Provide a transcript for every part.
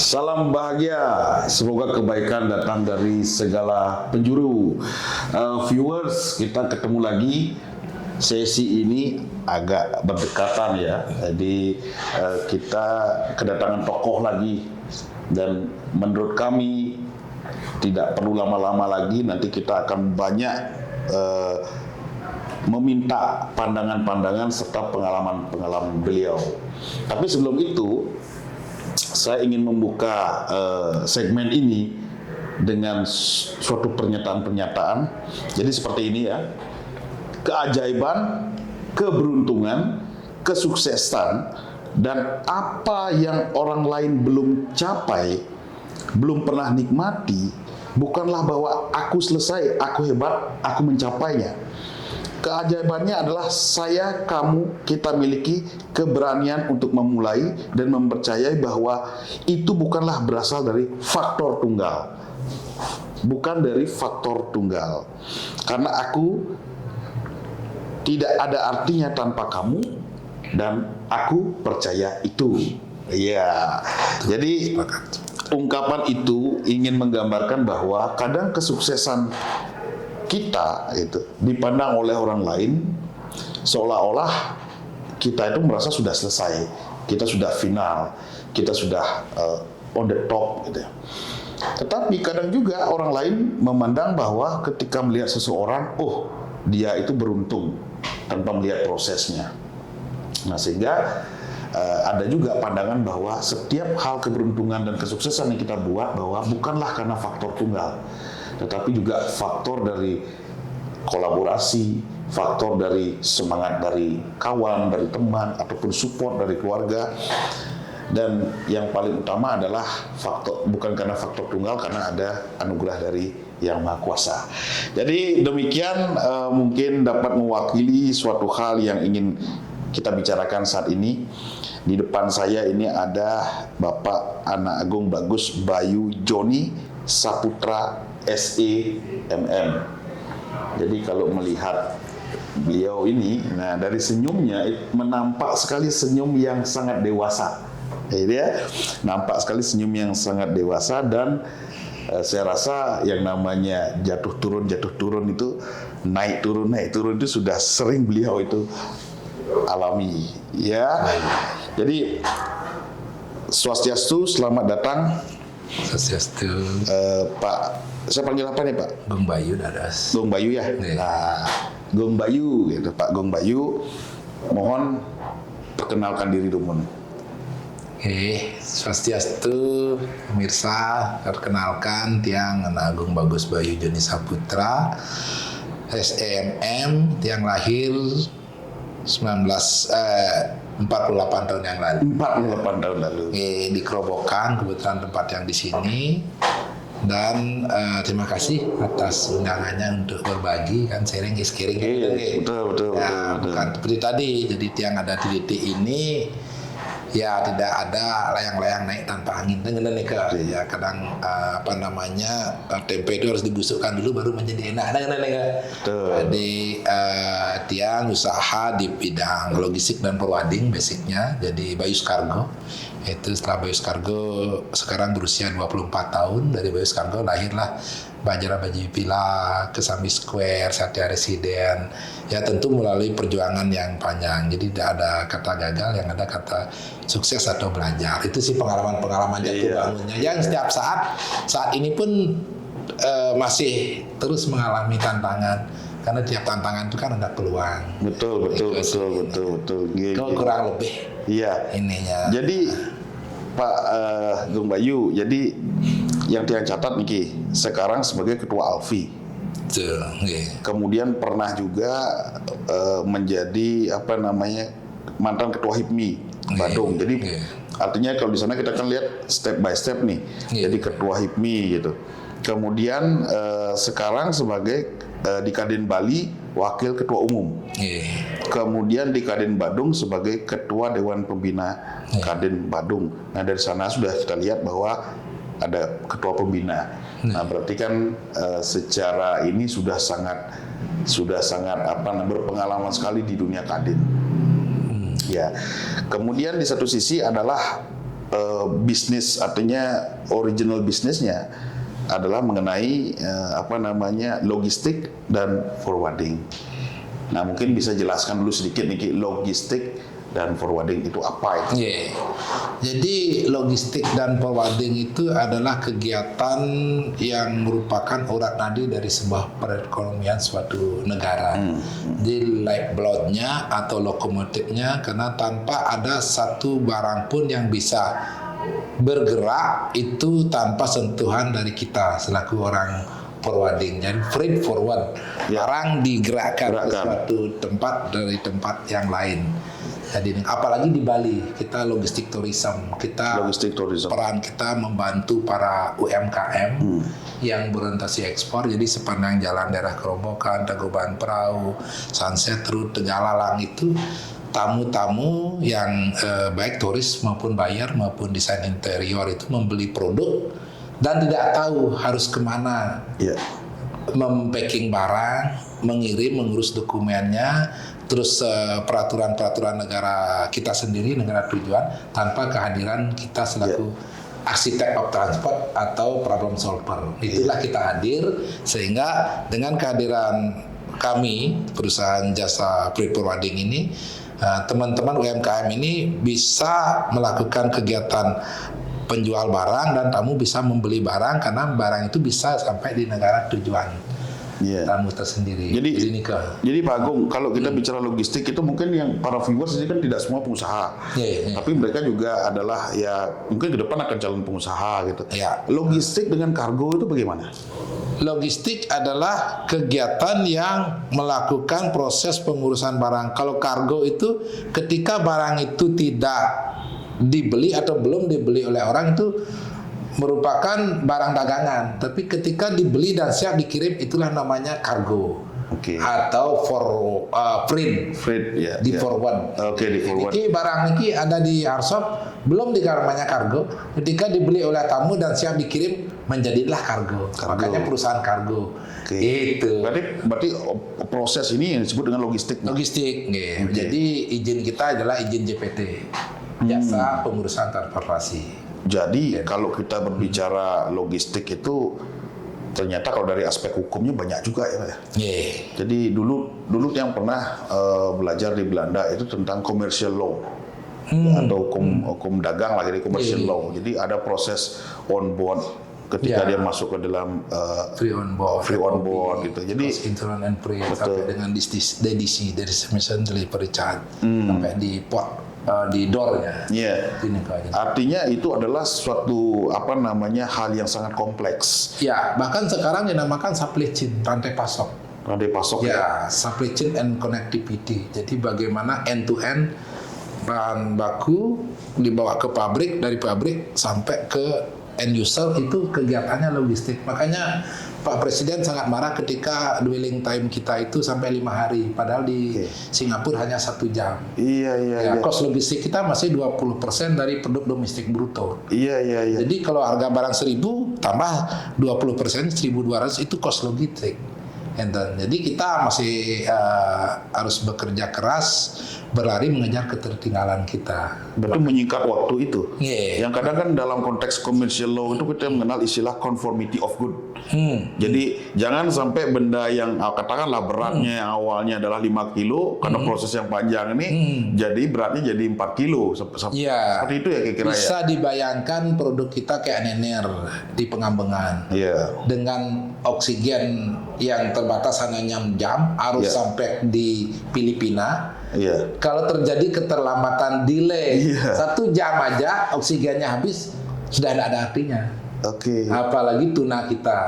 Salam bahagia, semoga kebaikan datang dari segala penjuru. Viewers, kita ketemu lagi. Sesi ini agak berdekatan ya, jadi kita kedatangan tokoh lagi. Dan menurut kami tidak perlu lama-lama lagi, nanti kita akan banyak meminta pandangan-pandangan serta pengalaman-pengalaman beliau. Tapi sebelum itu, saya ingin membuka segmen ini dengan suatu pernyataan-pernyataan. Jadi seperti ini ya, keajaiban, keberuntungan, kesuksesan, dan apa yang orang lain belum capai, belum pernah nikmati, bukanlah bahwa aku selesai, aku hebat, aku mencapainya. Keajaibannya adalah saya, kamu, kita miliki keberanian untuk memulai dan mempercayai bahwa itu bukanlah berasal dari faktor tunggal. Bukan dari faktor tunggal. Karena aku tidak ada artinya tanpa kamu dan aku percaya itu. Iya. Jadi ungkapan itu ingin menggambarkan bahwa kadang kesuksesan kita itu dipandang oleh orang lain seolah-olah kita itu merasa sudah selesai, kita sudah final, kita sudah on the top gitu ya. Tetapi kadang juga orang lain memandang bahwa ketika melihat seseorang, oh dia itu beruntung tanpa melihat prosesnya. Nah sehingga ada juga pandangan bahwa setiap hal keberuntungan dan kesuksesan yang kita buat bahwa bukanlah karena faktor tunggal, tetapi juga faktor dari kolaborasi, faktor dari semangat dari kawan, dari teman, ataupun support dari keluarga. Dan yang paling utama adalah faktor, bukan karena faktor tunggal, karena ada anugerah dari Yang Maha Kuasa. Jadi demikian mungkin dapat mewakili suatu hal yang ingin kita bicarakan saat ini. Di depan saya ini ada Bapak Anak Agung Bagus Bayu Joni Saputra SEMM. Jadi kalau melihat beliau ini, nah dari senyumnya menampak sekali senyum yang sangat dewasa. Ya, nampak sekali senyum yang sangat dewasa dan saya rasa yang namanya jatuh turun itu naik turun itu sudah sering beliau itu alami. Ya, jadi Swastiastu, selamat datang. Swastiastu. Pak, saya panggil apa nih Pak? Gung Bayu Dadas. Gung Bayu ya. Nih. Nah, Gung Bayu gitu, Pak Gung Bayu. Mohon perkenalkan diri dulu. Swastiastu, pemirsa, perkenalkan Tiang Anak Agung Bagus Bayu Joni Saputra, SEMM, Tiang lahir 48 tahun yang lalu. 48 tahun lalu. Di Kerobokan, kebetulan tempat yang di sini. Dan terima kasih atas undangannya untuk berbagi, kan sharing is caring. Betul. Bukan seperti tadi, jadi Tiang ada di titik ini ya tidak ada layang-layang naik tanpa angin. Ya kadang tempe itu harus dibusukkan dulu baru menjadi enak. Jadi Tiang usaha di bidang logistik dan forwarding basicnya, jadi Bayus Kargo. Itu setelah Bayus Kargo sekarang berusia 24 tahun. Dari Bayus Kargo lahirlah Bajara Baji Villa, Kesambi Square, Satya Residen. Ya tentu melalui perjuangan yang panjang. Jadi tidak ada kata gagal, yang ada kata sukses atau belajar. Itu sih pengalaman jatuh bangunnya. Yang setiap saat ini pun masih terus mengalami tantangan. Karena tiap tantangan itu kan ada peluang. Betul. Kurang lebih. Iya. Ininya. Jadi Pak Gung Bayu, jadi yang Tiang catat nih sekarang sebagai Ketua Alfi. Kemudian pernah juga menjadi mantan Ketua HIPMI Badung. Jadi artinya kalau di sana kita kan lihat step by step nih. Jadi Ketua HIPMI gitu. Kemudian sekarang sebagai di Kadin Bali Wakil Ketua Umum. Kemudian di Kadin Badung sebagai Ketua Dewan Pembina Kadin Badung. Nah dari sana sudah kita lihat bahwa ada ketua pembina. Nah berarti kan secara ini sudah sangat berpengalaman sekali di dunia kadin. Ya. Kemudian di satu sisi adalah bisnis, artinya original bisnisnya adalah mengenai logistik dan forwarding. Nah, mungkin bisa jelaskan dulu sedikit nih, logistik dan forwarding itu apa itu? Yeah. Jadi logistik dan forwarding itu adalah kegiatan yang merupakan urat nadi dari sebuah perekonomian suatu negara. Di lifeblood-nya atau lokomotifnya, karena tanpa ada satu barang pun yang bisa bergerak itu tanpa sentuhan dari kita selaku orang forwarding. Jadi freight forward, barang digerakkan ke suatu tempat dari tempat yang lain. Jadi apalagi di Bali, kita logistik tourism, peran kita membantu para UMKM yang berorientasi ekspor. Jadi sepanjang jalan daerah Kerobokan, Tangkuban Perahu, Sunset Road, Tegalalang itu tamu-tamu yang baik turis maupun buyer maupun desain interior itu membeli produk dan tidak tahu harus kemana. Mempacking barang, mengirim, mengurus dokumennya, terus peraturan-peraturan negara kita sendiri, negara tujuan, tanpa kehadiran kita selaku arsitek of transport atau problem solver. Itulah kita hadir, sehingga dengan kehadiran kami, perusahaan jasa freight forwarding ini, teman-teman UMKM ini bisa melakukan kegiatan penjual barang dan tamu bisa membeli barang, karena barang itu bisa sampai di negara tujuan tamu tersendiri. Jadi Pak Agung, kalau kita bicara logistik itu mungkin yang para viewers ini kan tidak semua pengusaha, tapi mereka juga adalah mungkin ke depan akan calon pengusaha gitu. Logistik dengan kargo itu bagaimana? Logistik adalah kegiatan yang melakukan proses pengurusan barang. Kalau kargo itu ketika barang itu tidak dibeli atau belum dibeli oleh orang, itu merupakan barang dagangan. Tapi ketika dibeli dan siap dikirim, itulah namanya kargo. Atau freight di forward. Di forward. Jadi barang ini ada di arsop, belum namanya kargo. Ketika dibeli oleh tamu dan siap dikirim, menjadilah kargo. Makanya perusahaan kargo. Itu. Berarti proses ini yang disebut dengan logistik. Jadi izin kita adalah izin JPT, jasa pengurusan transportasi. Jadi kalau kita berbicara logistik itu ternyata kalau dari aspek hukumnya banyak juga ya Pak ya. Jadi dulu yang pernah belajar di Belanda itu tentang commercial law atau hukum dagang lah, jadi commercial law. Jadi ada proses on board ketika dia masuk ke dalam free on board gitu. Jadi insurance and free sampai dengan DDC, dari submission delivery charge, sampai di port, di door-nya. Artinya itu adalah suatu hal yang sangat kompleks. Bahkan sekarang dinamakan supply chain, rantai pasok. Supply chain and connectivity. Jadi bagaimana end to end bahan baku dibawa ke pabrik, dari pabrik sampai ke end user, itu kegiatannya logistik. Makanya Pak Presiden sangat marah ketika dwelling time kita itu sampai 5 hari, padahal di Singapura hanya 1 jam. Cost logistik kita masih 20% dari produk domestik bruto. Jadi kalau harga barang 1.000 tambah 20%, 1.200 itu cost logistik. Jadi kita masih harus bekerja keras, berlari mengejar ketertinggalan kita. Berarti menyingkat waktu itu. Yang kadang kan dalam konteks commercial law itu kita mengenal istilah conformity of good. Jadi jangan sampai benda yang katakanlah beratnya yang awalnya adalah 5 kilo karena proses yang panjang ini jadi beratnya jadi 4 kilo. Seperti itu ya kira-kira. Bisa dibayangkan produk kita kayak Nener di Pengambengan. Dengan oksigen yang terbatas hanya 6 jam, harus sampai di Filipina. Kalau terjadi keterlambatan delay 1 jam aja, oksigennya habis, sudah tidak ada artinya. Apalagi tuna kita,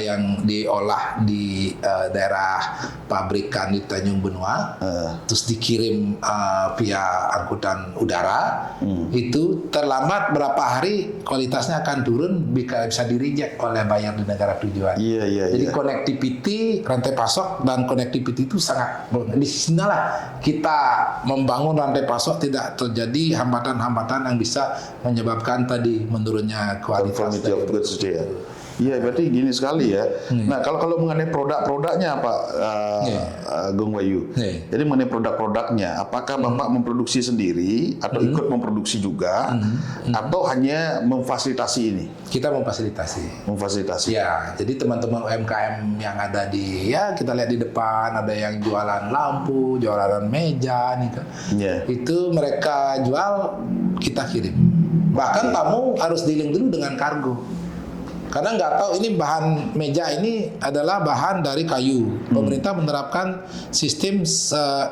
yang diolah di daerah pabrikan di Tanjung Benua, terus dikirim via angkutan udara, itu terlambat berapa hari kualitasnya akan turun, bisa di-reject oleh buyer di negara tujuan. Jadi connectivity, rantai pasok dan connectivity itu sangat, di sinilah kita membangun rantai pasok tidak terjadi hambatan-hambatan yang bisa menyebabkan tadi menurunnya kualitas. Iya, berarti gini sekali ya. Nah, kalau mengenai produk-produknya Pak Gung Wayu. Jadi mengenai produk-produknya, apakah Bapak memproduksi sendiri atau ikut memproduksi juga atau hanya memfasilitasi ini? Kita memfasilitasi. Memfasilitasi. Ya, jadi teman-teman UMKM yang ada kita lihat di depan ada yang jualan lampu, jualan meja nih kan. Itu mereka jual, kita kirim. Bahkan tamu harus dealing dulu dengan kargo. Karena nggak tahu ini bahan meja ini adalah bahan dari kayu. Pemerintah menerapkan sistem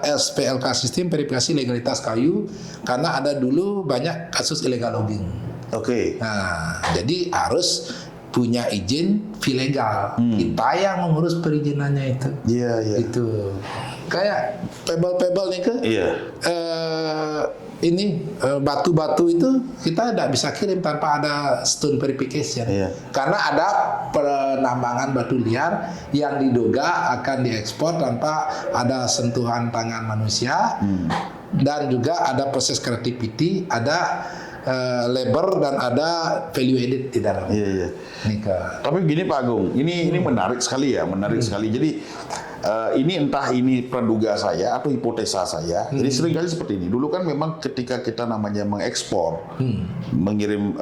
SPLK, sistem verifikasi legalitas kayu, karena ada dulu banyak kasus illegal logging. Nah, jadi harus punya izin legal. Kita yang mengurus perizinannya itu. Itu kayak pebble-pebble nih ke. Ini batu-batu itu kita tidak bisa kirim tanpa ada stone verification, karena ada penambangan batu liar yang diduga akan diekspor tanpa ada sentuhan tangan manusia, dan juga ada proses creativity, ada labor dan ada value added di dalam. Tapi gini Pak Agung, ini menarik sekali ya, menarik sekali. Jadi ini entah ini praduga saya atau hipotesa saya. Jadi seringkali seperti ini. Dulu kan memang ketika kita namanya mengekspor, mengirim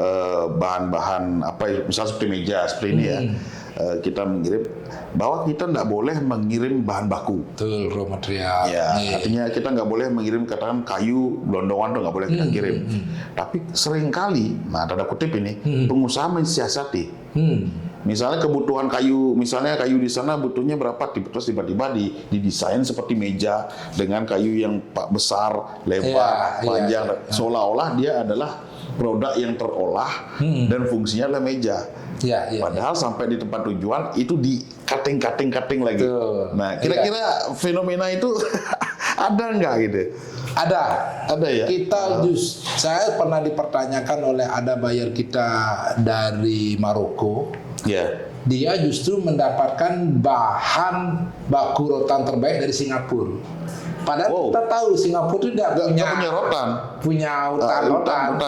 bahan-bahan apa, misalnya seperti meja seperti ini ya. Kita mengirim, bahwa kita tidak boleh mengirim bahan baku. Betul, raw material. Artinya kita nggak boleh mengirim katakan kayu blondongan tuh nggak boleh kita kirim. Tapi seringkali, nah tanda kutip ini, pengusaha mensiasati. Misalnya kebutuhan kayu, misalnya kayu di sana butuhnya berapa, terus tiba-tiba didesain seperti meja dengan kayu yang besar, lebar, panjang, seolah-olah dia adalah produk yang terolah dan fungsinya adalah meja. Padahal sampai di tempat tujuan itu di cutting lagi. Nah, kira-kira fenomena itu ada nggak gitu? Ada ya. Saya pernah dipertanyakan oleh ada buyer kita dari Maroko. Dia justru mendapatkan bahan baku rotan terbaik dari Singapura. Padahal kita tahu Singapura itu tidak punya rotan. Punya rotan.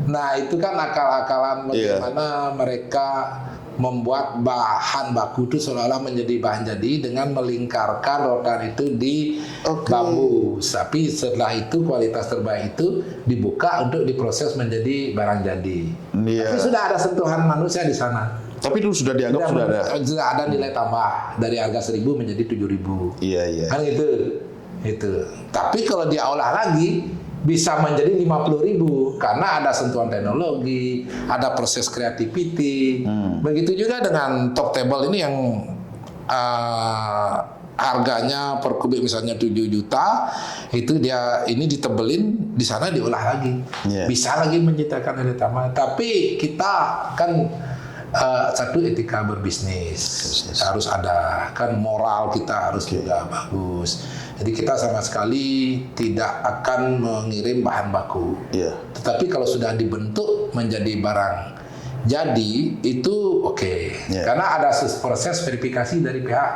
Nah, itu kan akal-akalan bagaimana mereka membuat bahan baku itu seolah-olah menjadi bahan jadi dengan melingkarkan rotan itu di bambu. Tapi setelah itu kualitas terbaik itu dibuka untuk diproses menjadi barang jadi. Tapi sudah ada sentuhan manusia di sana. Tapi itu sudah dianggap sudah ada nilai tambah dari harga 1.000 menjadi 7.000. Kan itu. Tapi kalau diolah lagi bisa menjadi 50.000 karena ada sentuhan teknologi, ada proses creativity. Begitu juga dengan top table ini yang harganya per kubik misalnya 7 juta, itu dia ini ditebelin, di sana diolah lagi. Bisa lagi menciptakan nilai tambah. Tapi kita kan satu etika berbisnis harus ada, kan moral kita harus juga bagus. Jadi kita sama sekali tidak akan mengirim bahan baku. Tetapi kalau sudah dibentuk menjadi barang jadi itu karena ada proses verifikasi dari pihak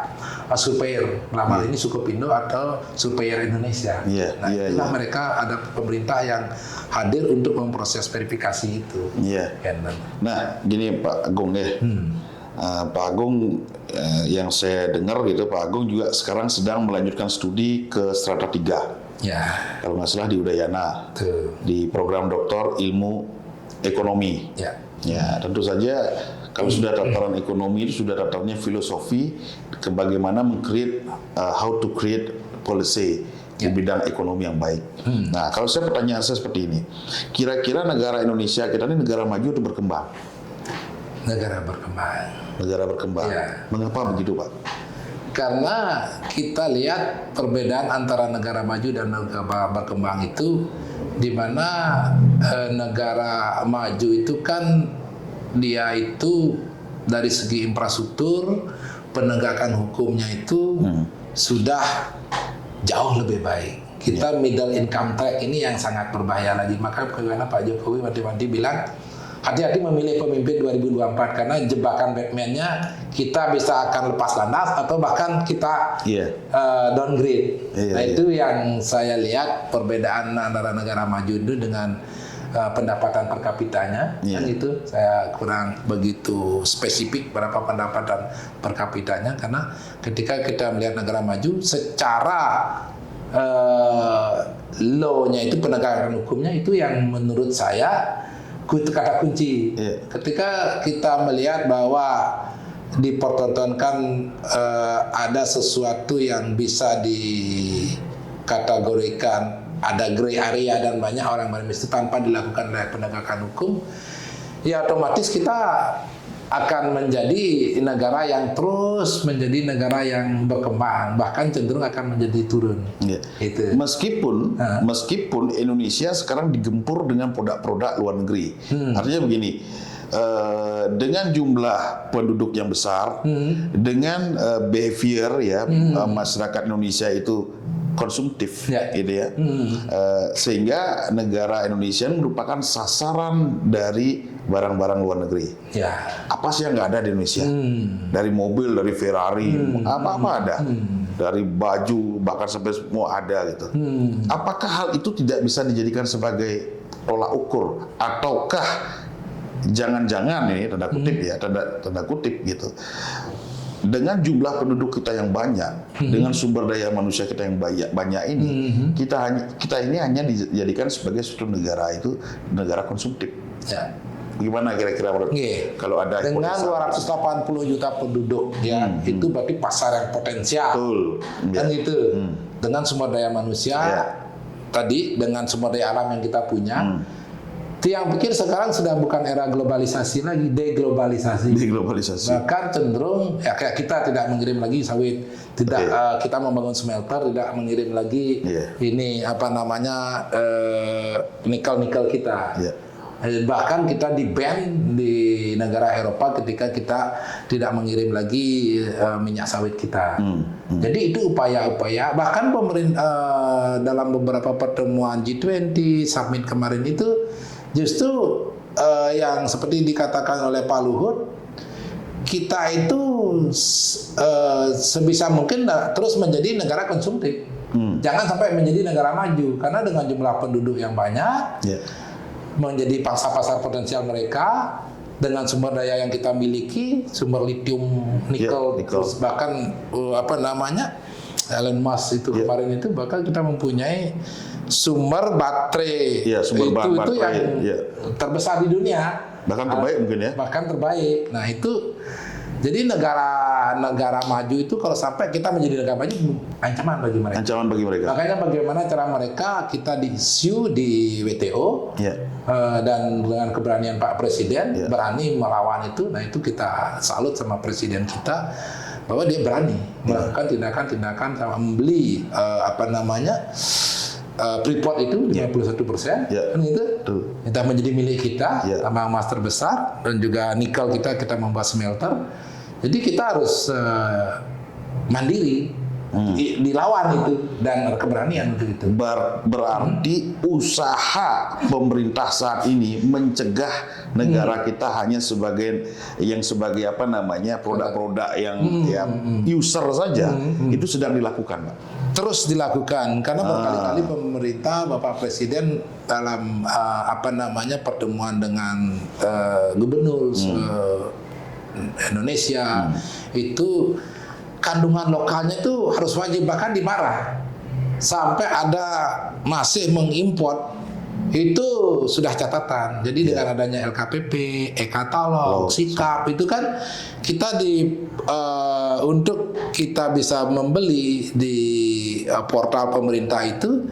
supplier, dalam hal ini Sukopindo atau supplier Indonesia. Itulah mereka ada pemerintah yang hadir untuk memproses verifikasi itu. Nah, gini Pak Agung Pak Agung yang saya dengar gitu, Pak Agung juga sekarang sedang melanjutkan studi ke strata 3. Kalau nggak salah di Udayana. Di program doktor ilmu ekonomi. Tentu saja kalau sudah tataran ekonomi itu sudah tatarannya filosofi ke bagaimana meng-create how to create policy di bidang ekonomi yang baik. Nah, kalau pertanyaan saya seperti ini, kira-kira negara Indonesia kita ini negara maju atau berkembang? Negara berkembang. Mengapa begitu, Pak? Karena kita lihat perbedaan antara negara maju dan negara berkembang itu, di mana negara maju itu kan dia itu dari segi infrastruktur, penegakan hukumnya itu sudah jauh lebih baik. Kita middle income track ini yang sangat berbahaya lagi. Maka bagaimana Pak Jokowi wanti-wanti bilang hati-hati memilih pemimpin 2024 karena jebakan Batman-nya kita bisa akan lepas landas atau bahkan kita downgrade. Itu yang saya lihat perbedaan antara negara maju itu dengan pendapatan per kapitanya, kan itu saya kurang begitu spesifik berapa pendapatan per kapitanya, karena ketika kita melihat negara maju secara law-nya itu, penegakan hukumnya itu yang menurut saya kata kunci. Ketika kita melihat bahwa dipertontonkan ada sesuatu yang bisa dikategorikan ada gray area dan banyak orang itu tanpa dilakukan oleh penegakan hukum, ya otomatis kita akan menjadi negara yang terus menjadi negara yang berkembang, bahkan cenderung akan menjadi turun. Itu. Meskipun Indonesia sekarang digempur dengan produk-produk luar negeri. Artinya begini, dengan jumlah penduduk yang besar, dengan behavior masyarakat Indonesia itu konsumtif, gitu ya, sehingga negara Indonesia merupakan sasaran dari barang-barang luar negeri. Apa sih yang nggak ada di Indonesia? Dari mobil, dari Ferrari, apa-apa ada. Dari baju, bahkan sampai semua ada gitu. Apakah hal itu tidak bisa dijadikan sebagai tolak ukur, ataukah jangan-jangan ini tanda kutip tanda kutip gitu, dengan jumlah penduduk kita yang banyak, dengan sumber daya manusia kita yang banyak ini, kita ini hanya dijadikan sebagai suatu negara itu negara konsumtif. Gimana kira-kira kalau ada dengan 280 juta penduduk itu berarti pasar yang potensial. Kan gitu. Dengan sumber daya manusia tadi, dengan sumber daya alam yang kita punya, yang pikir sekarang sudah bukan era globalisasi lagi, deglobalisasi. Bahkan cenderung kayak kita tidak mengirim lagi sawit, tidak kita membangun smelter, tidak mengirim lagi ini nikel kita. Bahkan kita di-ban di negara Eropa ketika kita tidak mengirim lagi minyak sawit kita. Jadi itu upaya-upaya, bahkan pemerintah dalam beberapa pertemuan G20 summit kemarin itu justru yang seperti dikatakan oleh Pak Luhut, kita itu sebisa mungkin terus menjadi negara konsumtif. Jangan sampai menjadi negara maju, karena dengan jumlah penduduk yang banyak, menjadi pasar-pasar potensial mereka, dengan sumber daya yang kita miliki, sumber lithium, nikel, terus bahkan Elon Musk itu kemarin itu bahkan kita mempunyai sumber baterai, itu yang terbesar di dunia, bahkan terbaik mungkin ya. Bahkan terbaik. Nah itu, jadi negara maju itu kalau sampai kita menjadi negara maju, ancaman bagi mereka. Makanya bagaimana cara mereka kita di-issue di WTO, dan dengan keberanian Pak Presiden berani melawan itu. Nah itu kita salut sama Presiden kita, bahwa dia berani melakukan tindakan-tindakan sama membeli Freeport itu 51%, kan gitu. Kita menjadi milik kita, tambang emas terbesar, dan juga nikel kita membuat smelter. Jadi kita harus mandiri, dilawan itu, dan keberanian untuk itu. Berarti usaha pemerintah saat ini mencegah negara kita hanya sebagai produk-produk yang user saja, itu sedang dilakukan, Pak. Terus dilakukan, karena berkali-kali pemerintah, Bapak Presiden dalam pertemuan dengan gubernur Indonesia itu kandungan lokalnya itu harus wajib, bahkan dimarah sampai ada masih mengimpor, itu sudah catatan. Jadi dengan adanya LKPP, e-katalog, sikap itu kan kita untuk kita bisa membeli di portal pemerintah itu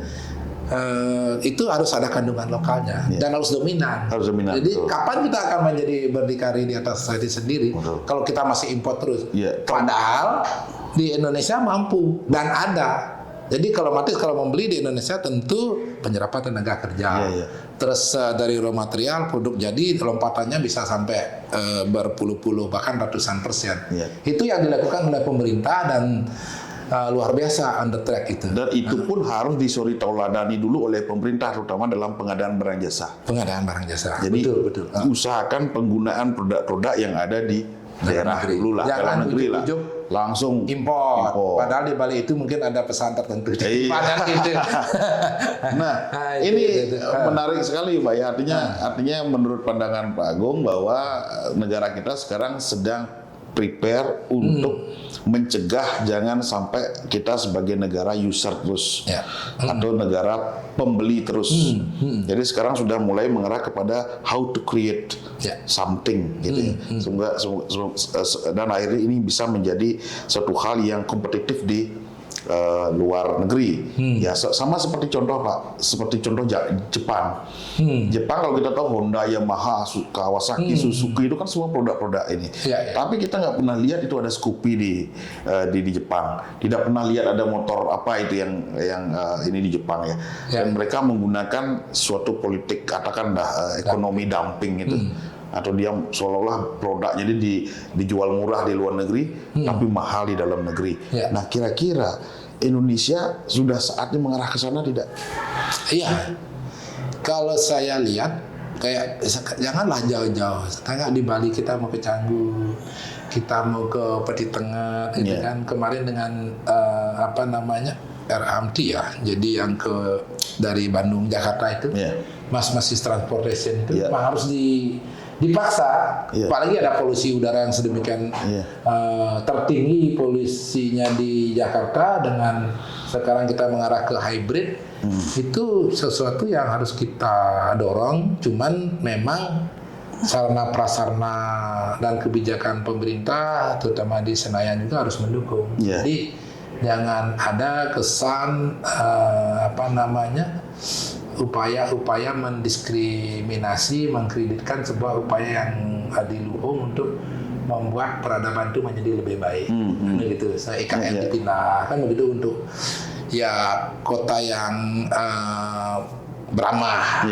harus ada kandungan lokalnya dan harus dominan. Jadi kapan kita akan menjadi berdikari di atas society sendiri kalau kita masih impor terus? Padahal di Indonesia mampu dan ada. Jadi kalau membeli di Indonesia tentu penyerapan tenaga kerja. Terus dari raw material, produk jadi lompatannya bisa sampai berpuluh-puluh bahkan ratusan persen. Itu yang dilakukan oleh pemerintah dan luar biasa on the track itu. Dan itu pun harus disuri tauladani dulu oleh pemerintah, terutama dalam pengadaan barang jasa. Jadi usahakan penggunaan produk-produk yang ada di daerah dulu lah, dalam negeri lah. langsung import. Padahal di balik itu mungkin ada pesan tertentu. Iya. Gitu. Nah, ini menarik sekali Pak ya. Artinya menurut pandangan Pak Agung bahwa negara kita sekarang sedang prepare untuk mencegah jangan sampai kita sebagai negara user terus atau negara pembeli terus. Jadi sekarang sudah mulai mengarah kepada how to create something gitu ya. Dan akhirnya ini bisa menjadi suatu hal yang kompetitif di luar negeri. Ya sama seperti contoh Pak, seperti contoh Jepang. Jepang kalau kita tahu Honda, Yamaha, Kawasaki, Suzuki itu kan semua produk-produk ini. Tapi kita nggak pernah lihat itu ada Scoopy di Jepang. Tidak pernah lihat ada motor apa itu yang ini di Jepang ya. Dan mereka menggunakan suatu politik katakanlah ekonomi dumping itu. Atau dia seolah-olah produknya dijual murah di luar negeri tapi mahal di dalam negeri. Nah, kira-kira Indonesia sudah saatnya mengarah ke sana tidak? Iya. Kalau saya lihat kayak janganlah jauh-jauh. Kayak di Bali kita mau ke Canggu, kita mau ke Peti Tengah gitu kan. Kemarin dengan RMT ya. Jadi yang dari Bandung Jakarta itu. Mass transportation itu memang harus dipaksa, apalagi ada polusi udara yang sedemikian tertinggi polusinya di Jakarta dengan sekarang kita mengarah ke hybrid, itu sesuatu yang harus kita dorong. Cuman memang sarana prasarana dan kebijakan pemerintah terutama di Senayan juga harus mendukung. Jadi jangan ada kesan upaya-upaya mendiskriminasi, mengkreditkan sebuah upaya yang adiluhung untuk membuat peradaban itu menjadi lebih baik. Gitu. IKN dipindah kan begitu untuk ya kota yang beramah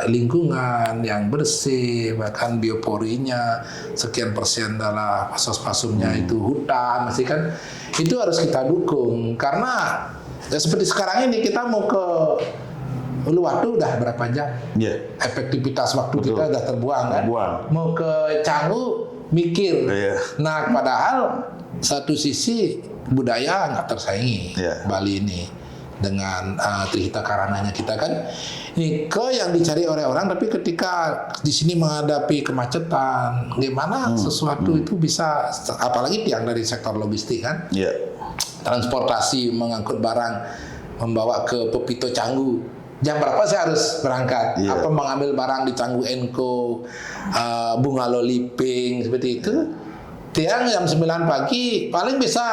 lingkungan yang bersih, bahkan bioporinya sekian persen adalah pasos-pasumnya itu hutan, masih kan itu harus kita dukung karena ya seperti sekarang ini kita mau ke Uluwatu udah berapa jam? Efektivitas waktu kita udah terbuang kan? Mau ke Canggu mikir. Nah, padahal satu sisi budaya nggak tersaingi Bali ini dengan Trihita Karananya kita kan ini yang dicari oleh orang, tapi ketika di sini menghadapi kemacetan, gimana sesuatu itu bisa, apalagi yang dari sektor logistik kan? Transportasi mengangkut barang membawa ke Pepito Canggu. Jam berapa saya harus berangkat? Apa mengambil barang di Canggu Enko, Bunga Liping seperti itu? Tiang jam 9 pagi paling bisa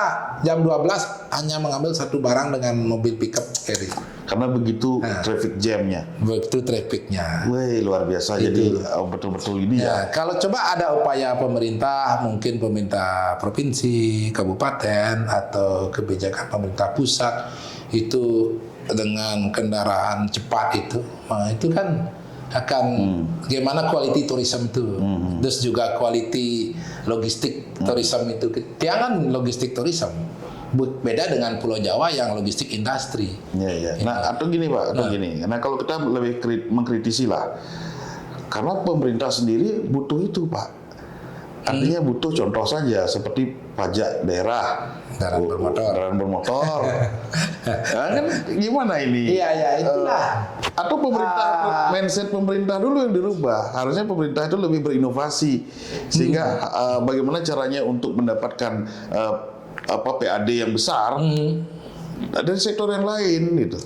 jam 12 hanya mengambil satu barang dengan mobil pickup carry. Karena begitu traffic jamnya. Begitu trafficnya. Wih, luar biasa. Jadi betul-betul ini ya. Kalau coba ada upaya pemerintah, mungkin pemerintah provinsi, kabupaten atau kebijakan pemerintah pusat itu dengan kendaraan cepat itu kan akan gimana quality tourism itu, terus juga quality logistik tourism itu. Jangan logistik tourism beda dengan Pulau Jawa yang logistik industri. Nah, atau gini Pak, gini. Nah, kalau kita lebih mengkritisi lah, karena pemerintah sendiri butuh itu Pak. Artinya butuh contoh saja seperti pajak daerah, kendaraan bermotor. Nah, kan gimana ini? Itulah. Atau pemerintah, mindset pemerintah dulu yang dirubah. Harusnya pemerintah itu lebih berinovasi sehingga bagaimana caranya untuk mendapatkan PAD yang besar dari sektor yang lain gitu.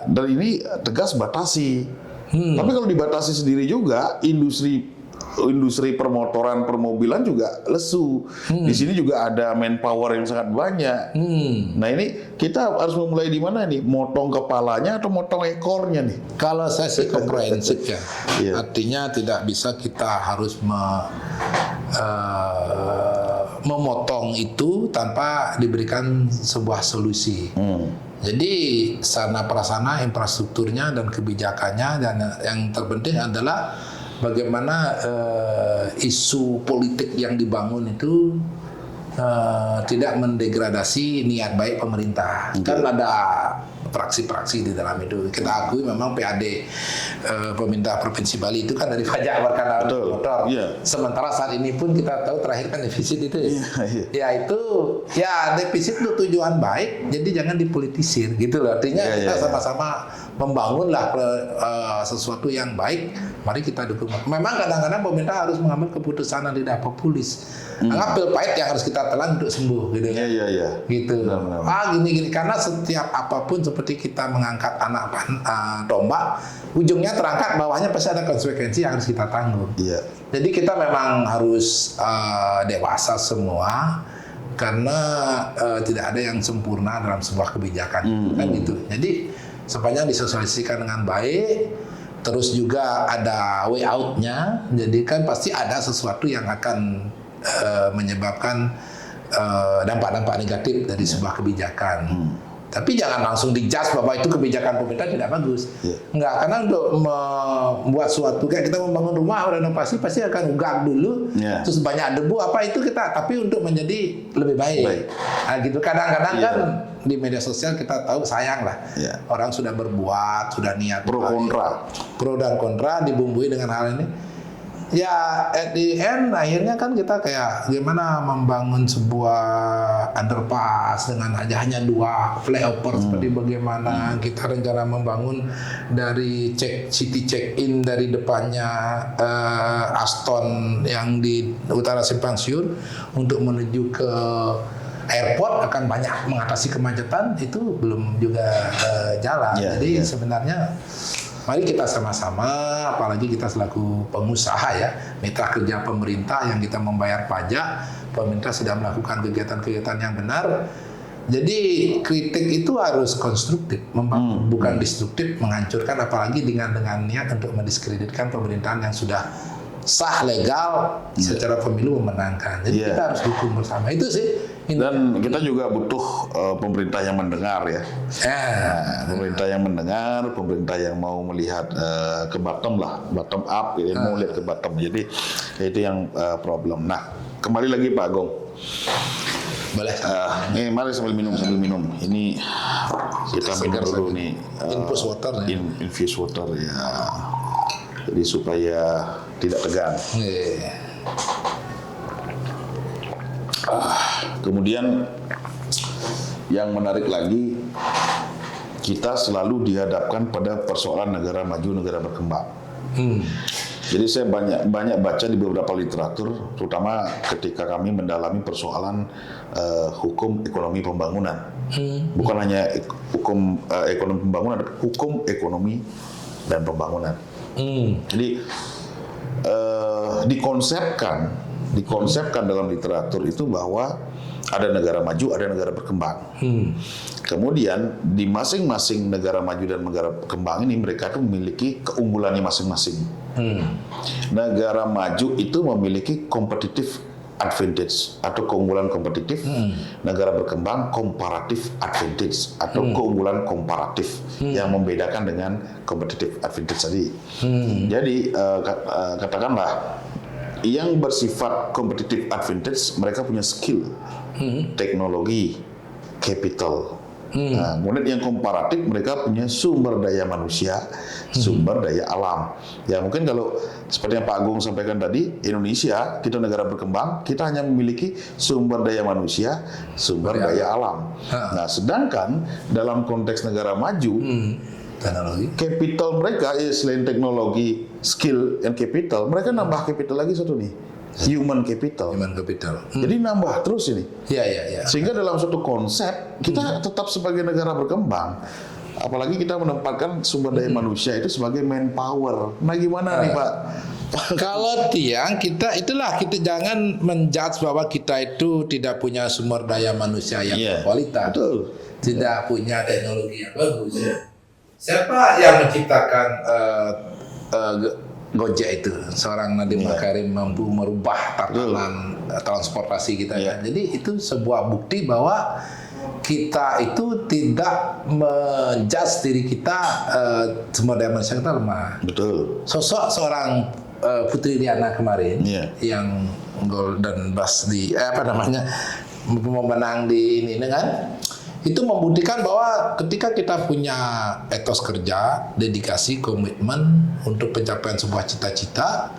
Dan ini tegas batasi. Tapi kalau dibatasi sendiri juga industri permotoran, permobilan juga lesu. Di sini juga ada manpower yang sangat banyak. Nah, ini kita harus memulai di mana nih? Motong kepalanya atau motong ekornya nih? Kalau saya sih komprehensif ya. Artinya tidak bisa kita harus memotong itu tanpa diberikan sebuah solusi. Jadi sarana prasarana, infrastrukturnya dan kebijakannya, dan yang terpenting adalah bagaimana isu politik yang dibangun itu tidak mendegradasi niat baik pemerintah. Kan ada praksi-praksi di dalam itu. Kita akui memang PAD pemerintah Provinsi Bali itu kan dari pajak berkendaraan motor. Iya. Sementara saat ini pun kita tahu terakhir kan defisit itu. Iya. Ya itu ya defisit itu tujuan baik, jadi jangan dipolitisir gitu loh. Artinya kita sama-sama membangunlah sesuatu yang baik. Mari kita dukung. Memang kadang-kadang pemerintah harus mengambil keputusan yang tidak populis. Anggap pil pahit yang harus kita telan untuk sembuh gitu kan. Iya. Gitu. Benar. Gini karena setiap apapun seperti kita mengangkat anak domba, ujungnya terangkat, bawahnya pasti ada konsekuensi yang harus kita tanggung. Iya. Jadi kita memang harus dewasa semua karena tidak ada yang sempurna dalam sebuah kebijakan kan gitu. Jadi sepanjang disosialisasikan dengan baik, terus juga ada way out-nya, jadi kan pasti ada sesuatu yang akan menyebabkan dampak-dampak negatif dari sebuah kebijakan. Tapi jangan langsung dijudge bahwa itu kebijakan pemerintah tidak bagus. Enggak, karena untuk membuat suatu kayak kita membangun rumah renovasi pasti akan ugak dulu, terus banyak debu apa itu kita, tapi untuk menjadi lebih baik. Nah, gitu kadang-kadang kan di media sosial kita tahu sayang lah orang sudah berbuat, sudah niat Pro dan kontra dibumbui dengan hal ini. Ya at the end akhirnya kan kita kayak gimana membangun sebuah underpass dengan hanya 2 flyover seperti bagaimana kita rencana membangun dari city check in dari depannya Aston yang di utara Simpang Siur untuk menuju ke airport akan banyak mengatasi kemacetan, itu belum juga jalan. Jadi sebenarnya mari kita sama-sama, apalagi kita selaku pengusaha ya, mitra kerja pemerintah yang kita membayar pajak, pemerintah sudah melakukan kegiatan-kegiatan yang benar. Jadi kritik itu harus konstruktif, bukan destruktif, menghancurkan, apalagi dengan niat untuk mendiskreditkan pemerintahan yang sudah sah legal secara pemilu memenangkan. Jadi kita harus dukung bersama. Itu sih. Dan kita juga butuh pemerintah yang mendengar ya. Pemerintah yang mendengar, pemerintah yang mau melihat ke bottom up, gitu, mau lihat ke bottom. Jadi itu yang problem. Nah, kembali lagi Pak Agung. Boleh. Mari sambil minum. Ini kita minum dulu nih. Infus water. Infus water ya. Jadi supaya tidak tegang. Kemudian yang menarik lagi, kita selalu dihadapkan pada persoalan negara maju, negara berkembang. Jadi saya banyak baca di beberapa literatur, terutama ketika kami mendalami persoalan hukum ekonomi pembangunan. Bukan hanya hukum ekonomi pembangunan, hukum ekonomi dan pembangunan. Jadi dikonsepkan dalam literatur itu bahwa ada negara maju, ada negara berkembang. Kemudian di masing-masing negara maju dan negara berkembang ini mereka itu memiliki keunggulannya masing-masing. Negara maju itu memiliki competitive advantage atau keunggulan kompetitif, negara berkembang comparative advantage atau keunggulan komparatif yang membedakan dengan competitive advantage tadi. Jadi katakanlah yang bersifat competitive advantage mereka punya skill, teknologi, capital. Nah, kemudian yang komparatif mereka punya sumber daya manusia, sumber daya alam. Ya mungkin kalau seperti yang Pak Agung sampaikan tadi, Indonesia kita negara berkembang, kita hanya memiliki sumber daya manusia, sumber daya alam. Nah, sedangkan dalam konteks negara maju, teknologi, capital mereka selain teknologi, skill, and capital, mereka nambah capital lagi satu nih. Human capital. Jadi nambah terus ini. Ya. Sehingga dalam suatu konsep kita tetap sebagai negara berkembang. Apalagi kita menempatkan sumber daya manusia itu sebagai manpower. Nah gimana nih Pak? Kalau kita jangan menjudge bahwa kita itu tidak punya sumber daya manusia yang berkualitas, tidak punya teknologi yang bagus. Siapa yang menciptakan Gojek itu? Seorang Nadiem Makarim mampu merubah tatanan transportasi kita. Jadi itu sebuah bukti bahwa kita itu tidak menjudge diri kita sumber daya manusia kita lemah. Sosok seorang Putri Diana kemarin yang Golden Bus di memenang di ini kan, itu membuktikan bahwa ketika kita punya etos kerja, dedikasi, komitmen untuk pencapaian sebuah cita-cita,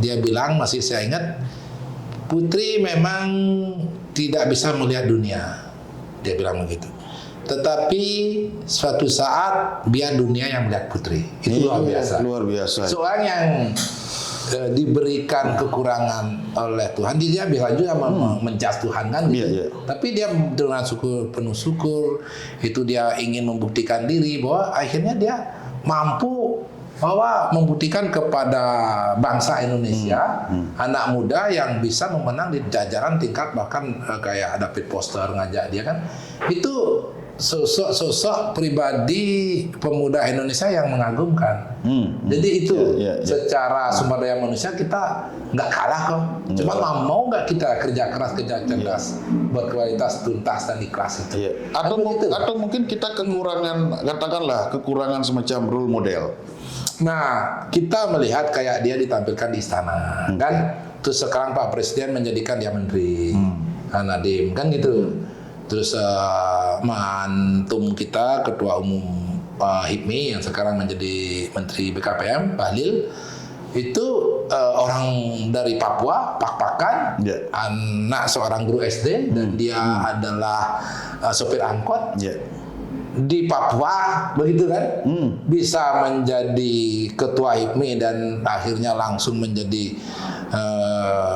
dia bilang, masih saya ingat, Putri memang tidak bisa melihat dunia, dia bilang begitu. Tetapi suatu saat biar dunia yang melihat Putri. Itu luar biasa. Luar biasa. Seorang yang diberikan kekurangan oleh Tuhan, dia bisa juga menjudge Tuhan kan gitu. Iya. Tapi dia dengan penuh syukur, itu dia ingin membuktikan diri bahwa akhirnya dia mampu bahwa membuktikan kepada bangsa Indonesia, anak muda yang bisa memenang di jajaran tingkat, bahkan kayak David Foster ngajak dia kan, itu sosok pribadi pemuda Indonesia yang mengagumkan. Jadi itu secara sumber daya manusia kita nggak kalah kok. Cuma mau nggak kita kerja keras, kerja cerdas, berkualitas, tuntas dan ikhlas itu. Atau mungkin kita katakanlah kekurangan semacam role model. Nah, kita melihat kayak dia ditampilkan di istana, kan? Terus sekarang Pak Presiden menjadikan dia menteri, Nadiem, kan gitu. Terus mantum kita Ketua Umum HIPMI yang sekarang menjadi Menteri BKPM, Bahlil, itu orang dari Papua, Pak-Pakan, anak seorang guru SD, dan dia adalah sopir angkot. Di Papua begitu kan, bisa menjadi ketua HIPMI dan akhirnya langsung menjadi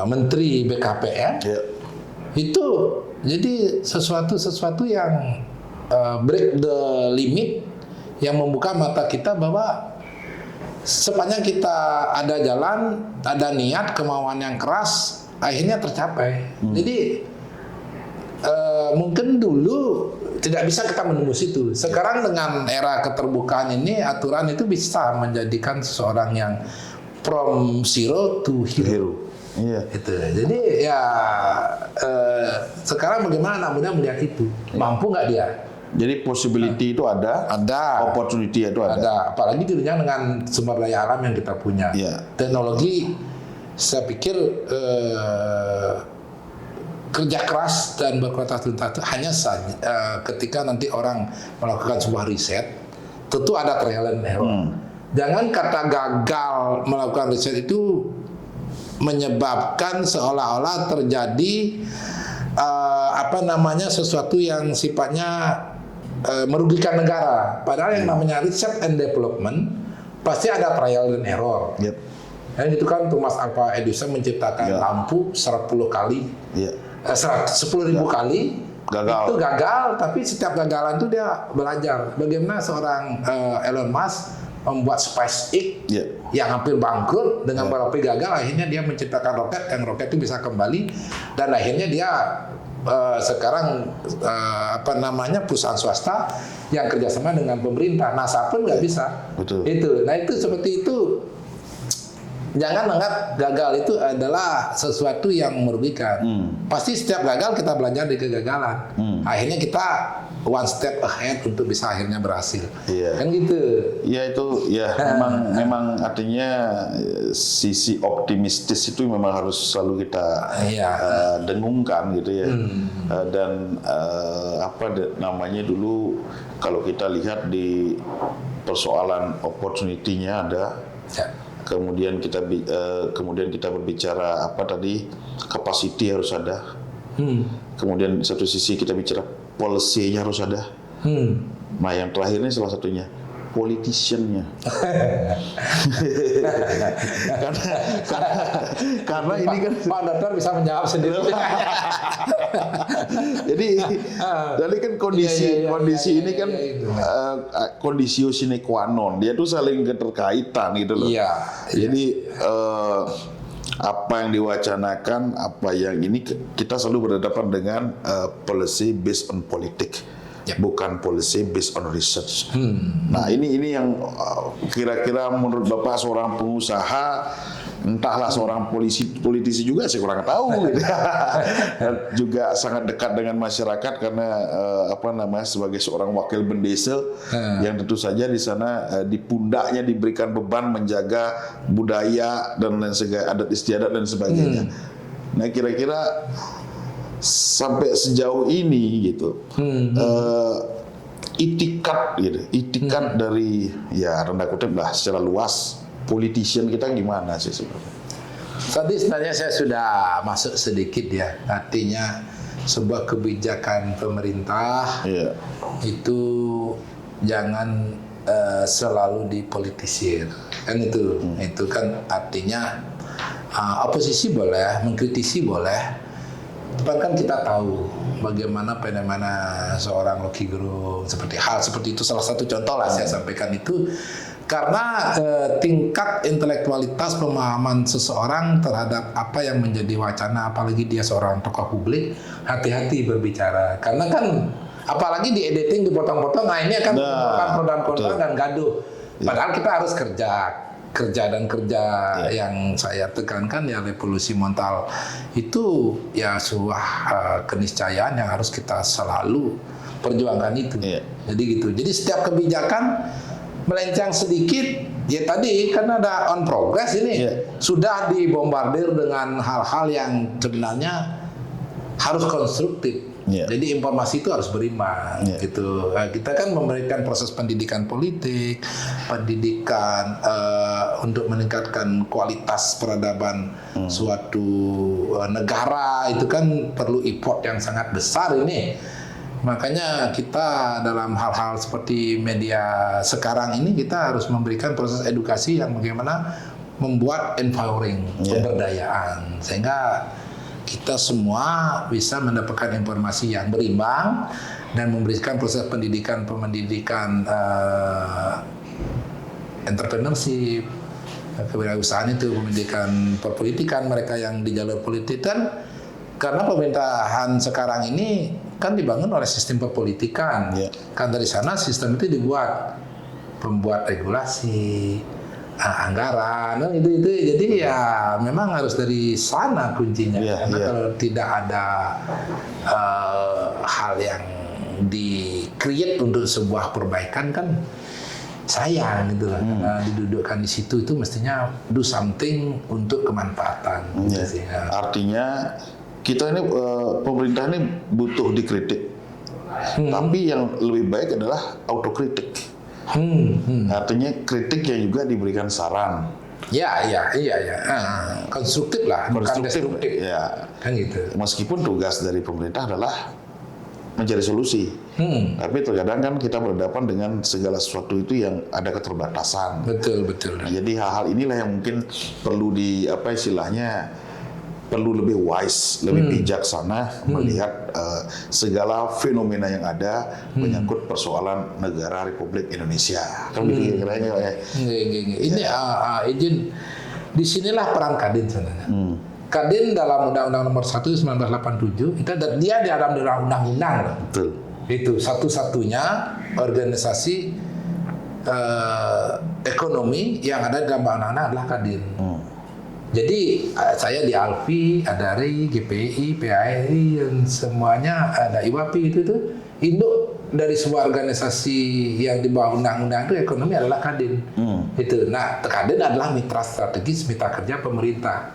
menteri BKPM. Itu jadi sesuatu yang break the limit, yang membuka mata kita bahwa sepanjang kita ada jalan, ada niat, kemauan yang keras, akhirnya tercapai. Jadi mungkin dulu tidak bisa kita menembus itu. Sekarang dengan era keterbukaan ini, aturan itu bisa menjadikan seseorang yang from zero to hero. Itu. Jadi ya sekarang bagaimana anak muda melihat itu? Mampu nggak dia? Jadi possibility itu ada, opportunity itu ada. Apalagi tentunya dengan sumber daya alam yang kita punya. Teknologi, saya pikir kerja keras dan berkualitas tuntas itu hanya saja ketika nanti orang melakukan sebuah riset, tentu ada trial and error. Jangan kata gagal melakukan riset itu menyebabkan seolah-olah terjadi sesuatu yang sifatnya merugikan negara. Padahal yang namanya research and development pasti ada trial and error. Dan itu kan Thomas Alva Edison menciptakan lampu 10 kali. 10.000 kali itu gagal, tapi setiap gagalan itu dia belajar. Bagaimana seorang Elon Musk membuat SpaceX yang hampir bangkrut dengan beberapa gagal, akhirnya dia menciptakan roket, yang roket itu bisa kembali, dan akhirnya dia sekarang perusahaan swasta yang kerjasama dengan pemerintah. NASA pun nggak bisa. Itu. Nah itu seperti itu. Jangan anggap gagal itu adalah sesuatu yang merugikan. Pasti setiap gagal kita belajar dari kegagalan. Akhirnya kita one step ahead untuk bisa akhirnya berhasil. Kan gitu. Memang artinya sisi optimistis itu memang harus selalu kita dengungkan gitu ya. Dan namanya dulu kalau kita lihat di persoalan opportunity-nya ada. Kemudian kita berbicara capacity harus ada. Kemudian satu sisi kita bicara policy-nya harus ada. Nah yang terakhir ini salah satunya politician-nya. karena ini kan Pak Dokter bisa menjawab sendiri. Jadi kan kondisi ini kan kondisio sine qua non, dia tuh saling keterkaitan gitu loh. Jadi apa yang diwacanakan, apa yang ini kita selalu berhadapan dengan policy based on politik. Bukan policy based on research. Nah ini yang kira-kira menurut Bapak seorang pengusaha, entahlah seorang politisi juga saya kurang tahu gitu. Juga sangat dekat dengan masyarakat karena sebagai seorang wakil bendesa yang tentu saja di sana di pundaknya diberikan beban menjaga budaya dan lain sebagainya, adat istiadat dan sebagainya. Nah kira-kira sampai sejauh ini gitu. Itikat gitu, itikat dari ya rendah kutip lah secara luas politician kita gimana sih sebenarnya? Tadi sebenarnya saya sudah masuk sedikit ya, artinya sebuah kebijakan pemerintah itu jangan selalu dipolitisir, kan itu kan artinya oposisi boleh, mengkritisi boleh. Bahkan kita tahu bagaimana fenomena seorang Rocky Gerung seperti itu salah satu contoh lah saya sampaikan itu karena tingkat intelektualitas pemahaman seseorang terhadap apa yang menjadi wacana, apalagi dia seorang tokoh publik, hati-hati berbicara karena kan apalagi di editing dipotong-potong, nah ini akan menimbulkan pro dan kontra dan gaduh. Padahal kita harus kerja yang saya tekankan ya revolusi mental itu ya sebuah keniscayaan yang harus kita selalu perjuangkan itu. Jadi gitu. Jadi setiap kebijakan melenceng sedikit ya tadi kan ada on progress ini sudah dibombardir dengan hal-hal yang sebenarnya harus konstruktif. Jadi informasi itu harus berimbang gitu. Kita kan memberikan proses pendidikan politik, pendidikan untuk meningkatkan kualitas peradaban suatu negara itu kan perlu effort yang sangat besar ini. Makanya kita dalam hal-hal seperti media sekarang ini kita harus memberikan proses edukasi yang bagaimana membuat empowering, pemberdayaan sehingga kita semua bisa mendapatkan informasi yang berimbang dan memberikan proses pendidikan entrepreneurship, kewirausahaan itu, pendidikan perpolitikan mereka yang di jalur politik kan karena pemerintahan sekarang ini kan dibangun oleh sistem perpolitikan. Kan dari sana sistem itu dibuat pembuat regulasi, anggaran, itu jadi ya memang harus dari sana kuncinya karena kalau tidak ada hal yang di-create untuk sebuah perbaikan kan sayang gitu lah karena didudukkan di situ itu mestinya do something untuk kemanfaatan gitu sih. Artinya kita ini pemerintah ini butuh dikritik tapi yang lebih baik adalah autokritik. Artinya kritik yang juga diberikan saran. Iya. Konstruktif lah, bukan destruktif. Kan gitu. Meskipun tugas dari pemerintah adalah mencari solusi, tapi terkadang kan kita berhadapan dengan segala sesuatu itu yang ada keterbatasan. Betul. Nah, jadi hal-hal inilah yang mungkin perlu perlu lebih wise, lebih bijaksana melihat segala fenomena yang ada menyangkut persoalan negara Republik Indonesia. Kan begitu kira-kira ya. Ini izin disinilah peran Kadin sebenarnya. Kadin dalam Undang-Undang Nomor 1 1987 itu dia di dalam undang-undang. Betul. Itu satu-satunya organisasi ekonomi yang ada di dalam undang-undang adalah Kadin. Jadi saya di Alfi, ada RI, GPI, PARI, dan semuanya ada IWAPI itu induk dari sebuah organisasi yang di bawah undang-undang itu ekonomi adalah Kadin. Itu. Nah, Kadin adalah mitra strategis, mitra kerja pemerintah.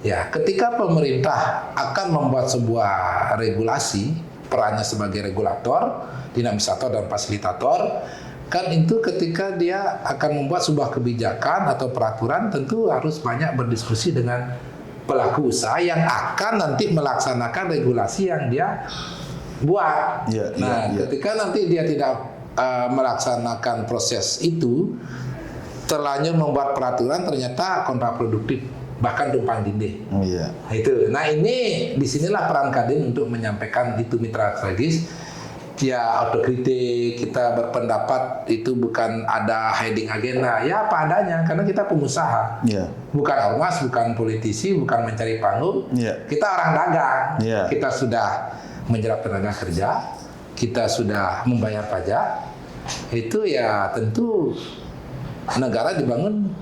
Ya, ketika pemerintah akan membuat sebuah regulasi, perannya sebagai regulator, dinamisator dan fasilitator, kan itu ketika dia akan membuat sebuah kebijakan atau peraturan tentu harus banyak berdiskusi dengan pelaku usaha yang akan nanti melaksanakan regulasi yang dia buat. Ketika nanti dia tidak melaksanakan proses itu, terlanjur membuat peraturan ternyata kontraproduktif, bahkan tumpang tindih. Itu. Nah ini disinilah peran Kadin untuk menyampaikan itu mitra strategis. Ya autokritik, kita berpendapat itu bukan ada hiding agenda, ya apa adanya karena kita pengusaha, bukan ormas, bukan politisi, bukan mencari panggung, kita orang dagang, kita sudah menyerap tenaga kerja, kita sudah membayar pajak, itu ya tentu negara dibangun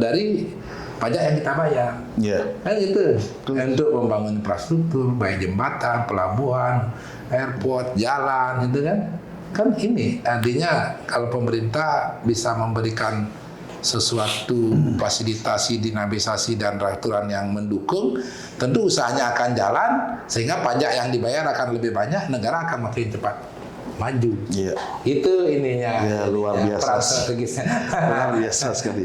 dari pajak yang kita bayar, kan gitu. Untuk membangun infrastruktur, baik jembatan, pelabuhan, airport, jalan, gitu kan. Kan ini artinya kalau pemerintah bisa memberikan sesuatu fasilitasi, dinamisasi dan aturan yang mendukung, tentu usahanya akan jalan sehingga pajak yang dibayar akan lebih banyak, negara akan makin cepat maju. Iya. Itu ininya. Ya, luar biasa. Peran strategisnya. Luar biasa sekali.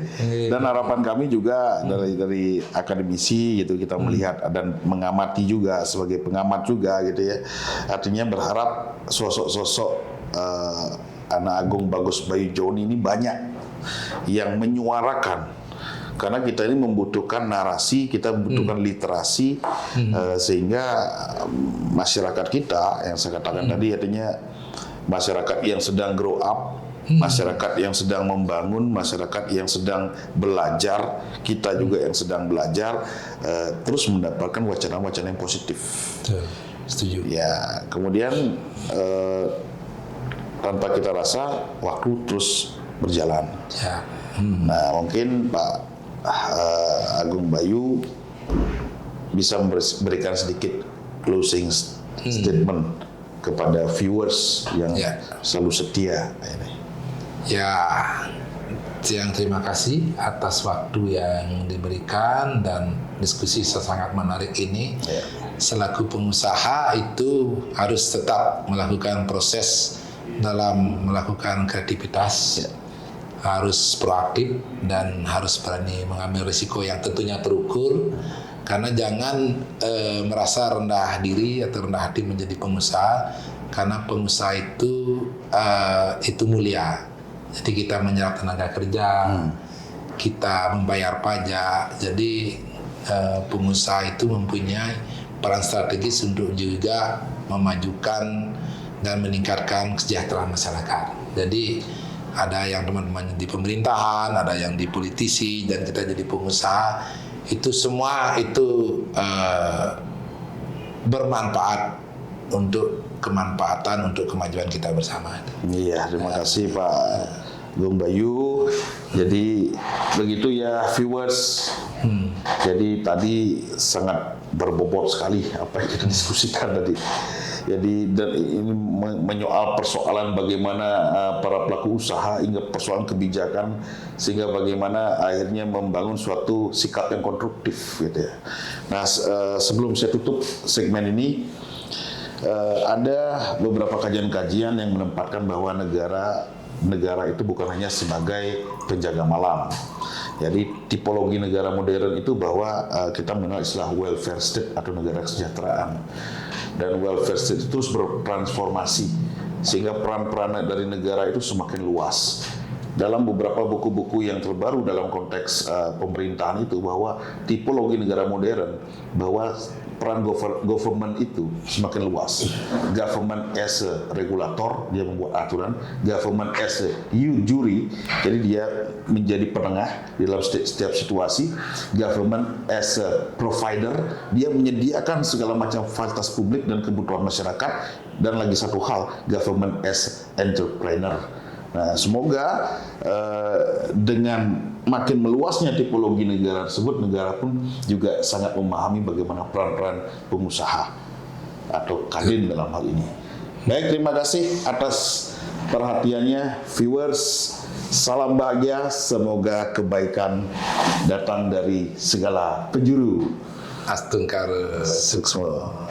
Dan harapan kami juga dari akademisi gitu, kita melihat dan mengamati juga sebagai pengamat juga gitu ya. Artinya berharap sosok-sosok anak Agung Bagus Bayu Joni ini banyak yang menyuarakan, karena kita ini membutuhkan narasi, kita membutuhkan literasi, sehingga masyarakat kita yang saya katakan tadi, artinya masyarakat yang sedang grow up, masyarakat yang sedang membangun, masyarakat yang sedang belajar, kita juga yang sedang belajar, terus mendapatkan wacana-wacana yang positif. Setuju. Ya, kemudian tanpa kita rasa waktu terus berjalan. Ya. Nah, mungkin Pak Agung Bayu bisa memberikan sedikit closing statement kepada viewers yang selalu setia ini. Ya, yang terima kasih atas waktu yang diberikan dan diskusi sangat menarik ini. Ya. Selaku pengusaha itu harus tetap melakukan proses dalam melakukan kreativitas. Ya. Harus proaktif dan harus berani mengambil risiko yang tentunya terukur, karena jangan merasa rendah diri atau rendah hati menjadi pengusaha, karena pengusaha itu mulia. Jadi kita menyerap tenaga kerja, kita membayar pajak, jadi pengusaha itu mempunyai peran strategis untuk juga memajukan dan meningkatkan kesejahteraan masyarakat. Jadi ada yang teman-teman di pemerintahan, ada yang di politisi, dan kita jadi pengusaha, itu semua itu bermanfaat untuk kemanfaatan, untuk kemajuan kita bersama. Iya, terima kasih Pak Agung Bayu. Jadi begitu ya viewers. Jadi tadi sangat berbobot sekali apa yang kita diskusikan tadi. Jadi dan ini menyoal persoalan bagaimana para pelaku usaha hingga persoalan kebijakan, sehingga bagaimana akhirnya membangun suatu sikap yang konstruktif gitu ya. Nah, sebelum saya tutup segmen ini, ada beberapa kajian-kajian yang menempatkan bahwa negara itu bukan hanya sebagai penjaga malam. Jadi tipologi negara modern itu bahwa kita mengenal istilah welfare state atau negara kesejahteraan. Dan welfare state itu terus bertransformasi sehingga peran-peran dari negara itu semakin luas. Dalam beberapa buku-buku yang terbaru dalam konteks pemerintahan itu, bahwa tipologi negara modern, bahwa peran government itu semakin luas. Government as a regulator, dia membuat aturan. Government as a jury, jadi dia menjadi penengah di dalam setiap situasi. Government as a provider, dia menyediakan segala macam fasilitas publik dan kebutuhan masyarakat. Dan lagi satu hal, government as entrepreneur. Nah, semoga dengan makin meluasnya tipologi negara tersebut, negara pun juga sangat memahami bagaimana peran-peran pengusaha atau kadin dalam hal ini. Baik, terima kasih atas perhatiannya viewers. Salam bahagia, semoga kebaikan datang dari segala penjuru. Astungkar Suksma.